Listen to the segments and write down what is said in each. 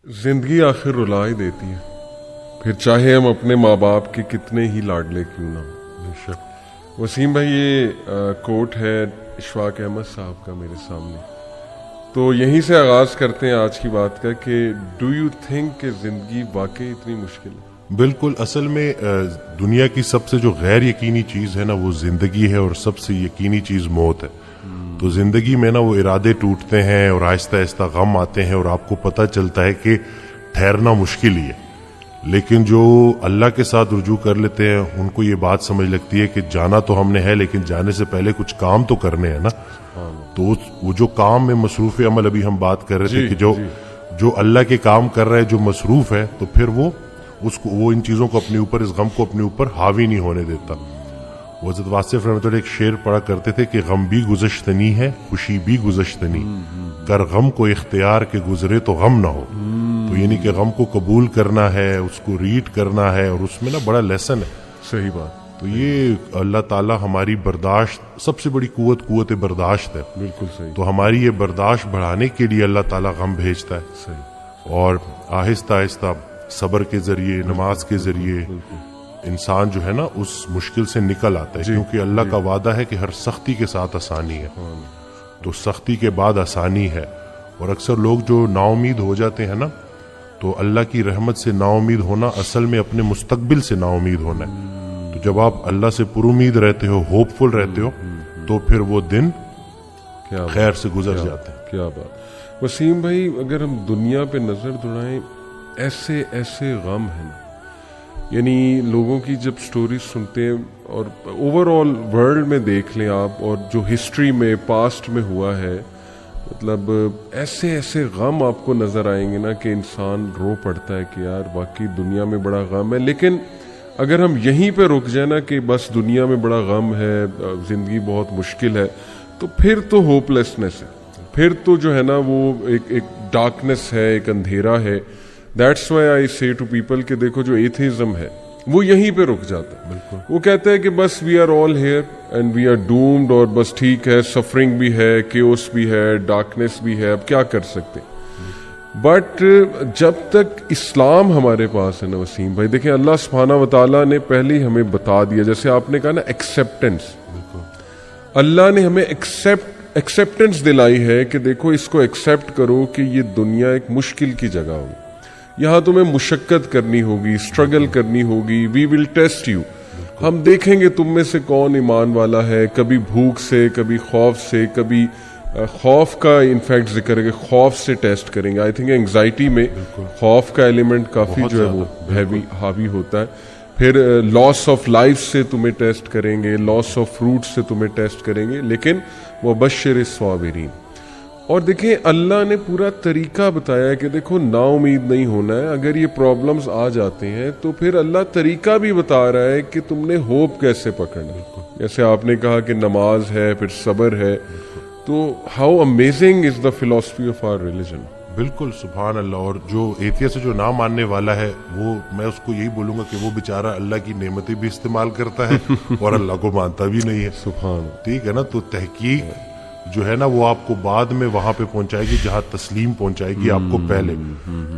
जिंदगी आखिर रुला ही देती है, फिर चाहे हम अपने माँ बाप के कितने ही लाडले क्यों ना हो। वसीम भाई, ये कोट है इशफाक अहमद साहब का मेरे सामने, तो यहीं से आगाज करते हैं आज की बात का कि डू यू थिंक कि जिंदगी वाकई इतनी मुश्किल है? बिल्कुल। असल में दुनिया की सबसे जो गैर यकीनी चीज है ना वो जिंदगी है, और सबसे यकीनी चीज मौत है। तो जिंदगी में ना वो इरादे टूटते हैं और आहिस्ता आहिस्ता गम आते हैं, और आपको पता चलता है कि ठहरना मुश्किल ही है। लेकिन जो अल्लाह के साथ रुजू कर लेते हैं उनको ये बात समझ लगती है कि जाना तो हमने है, लेकिन जाने से पहले कुछ काम तो करने हैं ना। तो वो जो काम में मसरूफ अमल, अभी हम बात कर रहे थे कि जो अल्लाह के काम कर रहा है, जो मसरूफ है, तो फिर वो इन चीजों को अपने ऊपर, इस गम को अपने ऊपर हावी नहीं होने देता। वो हज़रत वासिफ रहमतुल्लाह एक शेर पढ़ा करते थे कि गम भी गुज़श्तनी है, खुशी भी गुज़श्तनी, कर गम को इख्तियार के गुजरे तो गम ना हो। तो यानी कि गम को कबूल करना है, उसको रीड करना है, और उसमें ना बड़ा लेसन है। सही बात। तो ये अल्लाह ताला हमारी बर्दाश्त, सबसे बड़ी कुव्वत बर्दाश्त है। बिल्कुल सही। तो हमारी ये बर्दाश्त बढ़ाने के लिए अल्लाह ताला गम भेजता है। सही। और आहिस्ता आहिस्ता सब्र के जरिए, नमाज के जरिए इंसान जो है ना उस मुश्किल से निकल आता है, क्योंकि अल्लाह का वादा है कि हर सख्ती के साथ आसानी है। तो सख्ती के बाद आसानी है। और अक्सर लोग जो नाउमीद हो जाते हैं ना, तो अल्लाह की रहमत से नाउमीद होना असल में अपने मुस्तकबिल से नाउमीद होना है। तो जब आप अल्लाह से पुरुमीद रहते हो, होपफुल रहते हो, तो फिर वो दिन खैर से गुजर जाते हैं। क्या बात। वसीम भाई, अगर हम दुनिया पे नजर दौड़ाएं, ऐसे ऐसे गम है ना, यानी लोगों की जब स्टोरीज सुनते हैं और ओवरऑल वर्ल्ड में देख लें आप, और जो हिस्ट्री में पास्ट में हुआ है, मतलब ऐसे ऐसे गम आपको नजर आएंगे ना कि इंसान रो पड़ता है कि यार वाकई दुनिया में बड़ा गम है। लेकिन अगर हम यहीं पे रुक जाए ना कि बस दुनिया में बड़ा गम है, जिंदगी बहुत मुश्किल है, तो फिर तो होपलेसनेस है, फिर तो जो है ना वो एक डार्कनेस है, एक अंधेरा है। दैट्स व्हाई आई से टू पीपल कि देखो, जो एथिज्म है वो यहीं पे रुक जाता है। बिल्कुल। वो कहता है कि बस we are all here and we are doomed, और बस ठीक है, सफरिंग भी है, केओस भी है, डार्कनेस भी है, अब क्या कर सकते। बट जब तक इस्लाम हमारे पास है ना वसीम भाई, देखें अल्लाह सुब्हानहू व तआला ने पहले ही हमें बता दिया, जैसे आपने कहा ना एक्सेप्टेंस, अल्लाह ने हमें एक्सेप्टेंस दिलाई है कि देखो इसको एक्सेप्ट करो कि ये दुनिया एक मुश्किल की जगह होगी, यहाँ तुम्हें मुशक्कत करनी होगी, स्ट्रगल करनी होगी, वी विल टेस्ट यू। हम देखेंगे तुम में से कौन ईमान वाला है, कभी भूख से, कभी खौफ से, कभी खौफ का इनफैक्ट जिक्र है, खौफ से टेस्ट करेंगे। आई थिंक एंग्जाइटी में खौफ का एलिमेंट काफी जो है वो हैवी हावी होता है। फिर लॉस ऑफ लाइफ से तुम्हें टेस्ट करेंगे, लॉस ऑफ फ्रूट से तुम्हें टेस्ट करेंगे, लेकिन वो बशर स्वाबिरीन। और देखिए अल्लाह ने पूरा तरीका बताया कि देखो ना उम्मीद नहीं होना है। अगर ये प्रॉब्लम्स आ जाते हैं तो फिर अल्लाह तरीका भी बता रहा है कि तुमने होप कैसे पकड़ना। जैसे आपने कहा कि नमाज है, फिर सब्र है, तो how amazing is the philosophy of our religion. बिल्कुल, सुभान अल्लाह। और जो एथियस्ट से जो ना मानने वाला है, वो मैं उसको यही बोलूंगा कि वो बेचारा अल्लाह की नेमतें भी इस्तेमाल करता है और अल्लाह को मानता भी नहीं है। सुभान। ठीक है ना। तो तहकीक जो है ना वो आपको बाद में वहां पे पहुंचाएगी जहां तस्लीम पहुंचाएगी आपको पहले।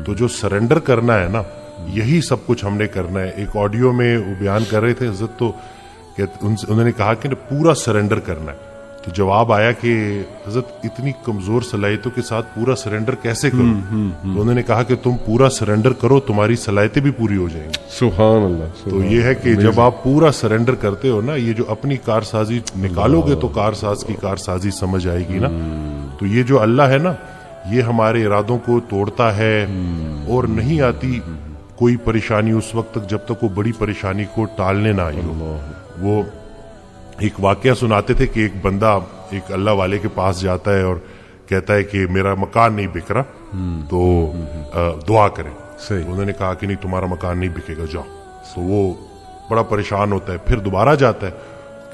तो जो सरेंडर करना है ना, यही सब कुछ हमने करना है। एक ऑडियो में वो बयान कर रहे थे हज़रत, तो उन्होंने कहा कि पूरा सरेंडर करना है। तो जवाब आया कि हज़रत इतनी कमजोर सलाहियतों के साथ पूरा सरेंडर कैसे करो। तो उन्होंने कहा कि तुम पूरा सरेंडर करो, तुम्हारी सलाहियतें भी पूरी हो जाएंगी। सुभान अल्लाह। तो ये है कि जब आप पूरा सरेंडर करते हो ना, ये जो अपनी कारसाजी निकालोगे तो कारसाज की कारसाजी समझ आएगी ना। तो ये जो अल्लाह है ना, ये हमारे इरादों को तोड़ता है, और नहीं आती कोई परेशानी उस वक्त तक जब तक वो बड़ी परेशानी को टालने ना आई हो। वो एक वाकया सुनाते थे कि एक बंदा एक अल्लाह वाले के पास जाता है और कहता है कि मेरा मकान नहीं बिक रहा, तो दुआ करें। सही। तो उन्होंने कहा कि नहीं, तुम्हारा मकान नहीं बिकेगा, जाओ। तो वो बड़ा परेशान होता है, फिर दोबारा जाता है,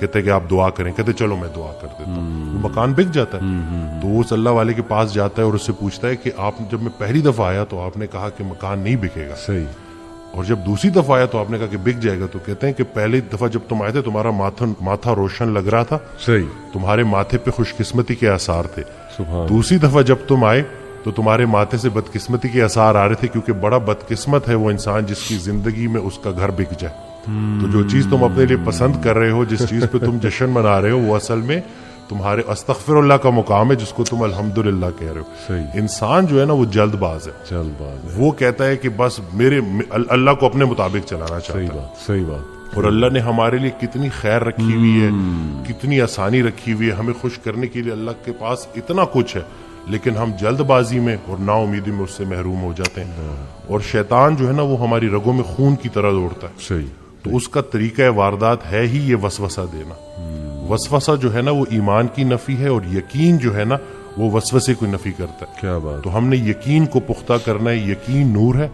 कहते हैं कि आप दुआ करें। कहते चलो मैं दुआ कर देता हूँ। वो मकान बिक जाता है। तो वो उस अल्लाह वाले के पास जाता है और उससे पूछता है कि आप जब मैं पहली दफा आया तो आपने कहा कि मकान नहीं बिकेगा। सही। और जब दूसरी दफा आया तो आपने कहा कि बिक जाएगा। तो कहते हैं कि पहली दफा जब तुम आए थे तुम्हारा माथा रोशन लग रहा था। सही। तुम्हारे माथे पे खुशकिस्मती के आसार थे। सुभान। दूसरी दफा जब तुम आए تو تمہارے ماتھے سے بدقسمتی کے آثار آ رہے تھے، کیونکہ بڑا بدقسمت ہے وہ انسان جس کی زندگی میں اس کا گھر بک جائے. تو جو چیز تم اپنے لیے پسند کر رہے ہو، جس چیز پہ تم جشن منا رہے ہو، وہ اصل میں تمہارے استغفر اللہ کا مقام ہے، جس کو تم الحمدللہ کہہ رہے ہو. صحیح. انسان جو ہے نا وہ جلد باز ہے، جلد باز ہے. وہ کہتا ہے کہ بس میرے اللہ کو اپنے مطابق چلانا چاہتا صحیح ہے. بات، صحیح بات. اور اللہ نے ہمارے لیے کتنی خیر رکھی ہوئی ہے، کتنی آسانی رکھی ہوئی ہے، ہمیں خوش کرنے کے لیے اللہ کے پاس اتنا کچھ ہے، لیکن ہم جلد بازی میں اور نا امیدی میں اس سے محروم ہو جاتے ہیں. اور شیطان جو ہے نا وہ ہماری رگوں میں خون کی طرح دوڑتا ہے. صحیح. تو اس کا طریقہ واردات ہے ہی یہ وسوسہ دینا. وسوسہ جو ہے نا وہ ایمان کی نفی ہے، اور یقین جو ہے نا وہ وسوسے کو نفی کرتا ہے. کیا بات. تو ہم نے یقین کو پختہ کرنا ہے. یقین نور ہے،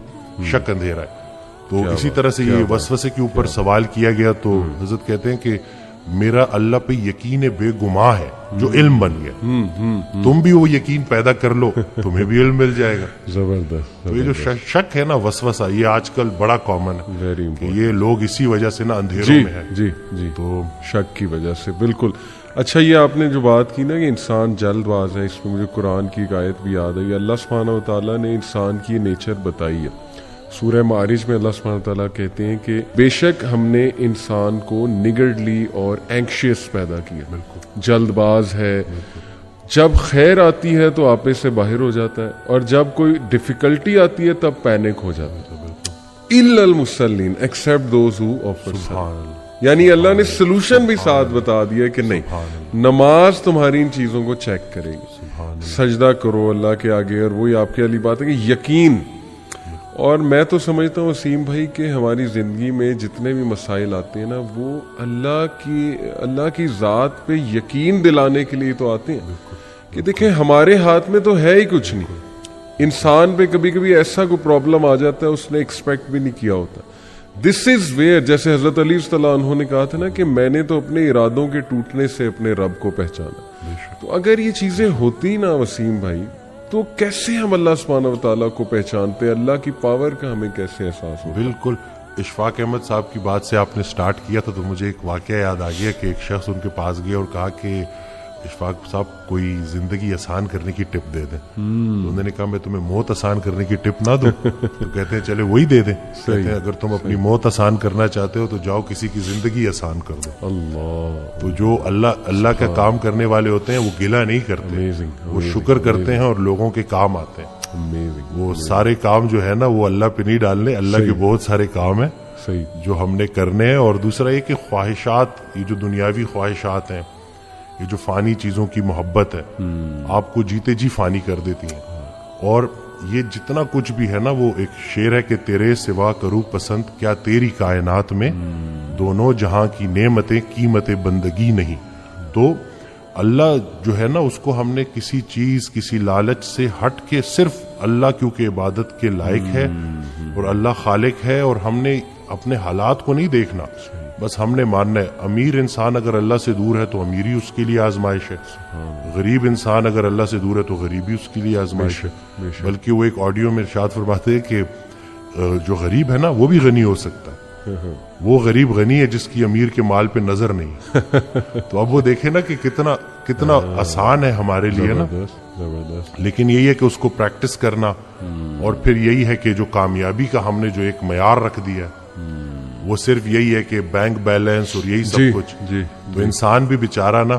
شک اندھیرا ہے. تو اسی طرح سے یہ وسوسے کے اوپر سوال کیا گیا تو حضرت کہتے ہیں کہ میرا اللہ پہ یقین بے گماں ہے جو علم بن گیا. تم بھی وہ یقین پیدا کر لو، تمہیں بھی علم مل جائے گا. زبردست. تو یہ جو شک ہے نا، وسوسہ، یہ آج کل بڑا کامن ہے ویری کہ یہ لوگ اسی وجہ سے نا اندھیروں جی میں ہے. جی جی، تو شک کی وجہ سے. بالکل. اچھا، یہ آپ نے جو بات کی نا کہ انسان جلد باز ہے، اس میں مجھے قرآن کی ایک آیت بھی یاد ہے. اللہ سبحانہ و تعالیٰ نے انسان کی نیچر بتائی ہے. سورہ معارج میں اللہ سبحانہ و تعالیٰ کہتے ہیں کہ بے شک ہم نے انسان کو نگرڈلی اور اینکشیس پیدا کیا، جلد باز ہے. جب خیر آتی ہے تو آپے سے باہر ہو جاتا ہے، اور جب کوئی ڈیفیکلٹی آتی ہے تب پینک ہو جاتا ہے. الا المصلین، ایکسیپٹ دوز ہو آفر صلاۃ. یعنی اللہ نے سلوشن بھی ساتھ بتا دیا کہ نہیں، نماز تمہاری ان چیزوں کو چیک کرے گی. سجدہ کرو اللہ کے آگے، اور وہی آپ کی علی بات ہے کہ یقین. اور میں تو سمجھتا ہوں وسیم بھائی کہ ہماری زندگی میں جتنے بھی مسائل آتے ہیں نا، وہ اللہ کی ذات پہ یقین دلانے کے لیے تو آتے ہیں کہ دیکھیں ہمارے ہاتھ میں تو ہے ہی کچھ نہیں. انسان پہ کبھی کبھی ایسا کوئی پرابلم آ جاتا ہے اس نے ایکسپیکٹ بھی نہیں کیا ہوتا. دس از ویئر، جیسے حضرت علی صلی اللہ عنہ نے کہا تھا نا کہ میں نے تو اپنے ارادوں کے ٹوٹنے سے اپنے رب کو پہچانا. تو اگر یہ چیزیں ہوتی نا وسیم بھائی، تو کیسے ہم اللہ سبحانہ و تعالیٰ کو پہچانتے، اللہ کی پاور کا ہمیں کیسے احساس ہوتا. بالکل. اشفاق احمد صاحب کی بات سے آپ نے سٹارٹ کیا تھا، تو مجھے ایک واقعہ یاد آ گیا کہ ایک شخص ان کے پاس گیا اور کہا کہ اشفاق صاحب کوئی زندگی آسان کرنے کی ٹپ دے دیں. تو انہوں نے کہا میں تمہیں موت آسان کرنے کی ٹپ نہ دوں. تو کہتے ہیں چلے وہی دے دیں. کہتے ہیں اگر تم اپنی موت آسان کرنا چاہتے ہو تو جاؤ کسی کی زندگی آسان کر دو. اللہ. تو جو اللہ کا کام کرنے والے ہوتے ہیں وہ گلہ نہیں کرتے، وہ شکر کرتے ہیں اور لوگوں کے کام آتے ہیں. وہ سارے کام جو ہے نا وہ اللہ پہ نہیں ڈالنے، اللہ کے بہت سارے کام ہیں جو ہم نے کرنے ہیں. اور دوسرا یہ کہ خواہشات، یہ جو دنیاوی خواہشات ہیں، یہ جو فانی چیزوں کی محبت ہے، آپ کو جیتے جی فانی کر دیتی ہیں. اور یہ جتنا کچھ بھی ہے نا، وہ ایک شعر ہے کہ تیرے سوا کروں پسند کیا تیری کائنات میں، دونوں جہاں کی نعمتیں قیمت بندگی نہیں. تو اللہ جو ہے نا اس کو ہم نے کسی چیز، کسی لالچ سے ہٹ کے صرف اللہ کیونکہ عبادت کے لائق ہے اور اللہ خالق ہے، اور ہم نے اپنے حالات کو نہیں دیکھنا، بس ہم نے ماننا ہے. امیر انسان اگر اللہ سے دور ہے تو امیری اس کے لیے آزمائش ہے، غریب انسان اگر اللہ سے دور ہے تو غریبی اس کے لیے آزمائش ہے. بلکہ وہ ایک آڈیو میں ارشاد فرماتے ہیں کہ جو غریب ہے نا وہ بھی غنی ہو سکتا ہے. وہ غریب غنی ہے جس کی امیر کے مال پہ نظر نہیں. تو اب وہ دیکھیں نا کہ کتنا آسان ہے ہمارے لیے نا. لیکن یہی ہے کہ اس کو پریکٹس کرنا، اور پھر یہی ہے کہ جو کامیابی کا ہم نے جو ایک معیار رکھ دیا وہ صرف یہی ہے کہ بینک بیلنس اور یہی سب کچھ. تو انسان بھی بیچارہ نا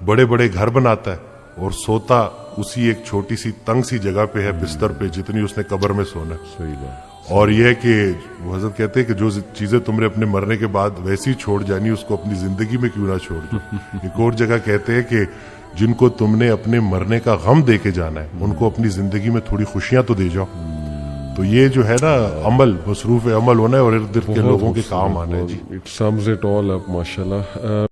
بڑے بڑے گھر بناتا ہے اور سوتا اسی ایک چھوٹی سی تنگ سی جگہ پہ ہے، بستر پہ، جتنی اس نے قبر میں سونا. اور یہ ہے کہ وہ حضرت کہتے ہیں کہ جو چیزیں تم نے اپنے مرنے کے بعد ویسی چھوڑ جانی، اس کو اپنی زندگی میں کیوں نہ چھوڑ دو. ایک اور جگہ کہتے ہیں کہ جن کو تم نے اپنے مرنے کا غم دے کے جانا ہے، ان کو اپنی زندگی میں تھوڑی خوشیاں تو دے جاؤ. تو یہ جو ہے نا عمل، مصروف عمل ہونا ہے اور ارد گرد کے لوگوں کے کام آنا ہے. جی، اٹ سمز اٹ آل اپ. ماشاءاللہ.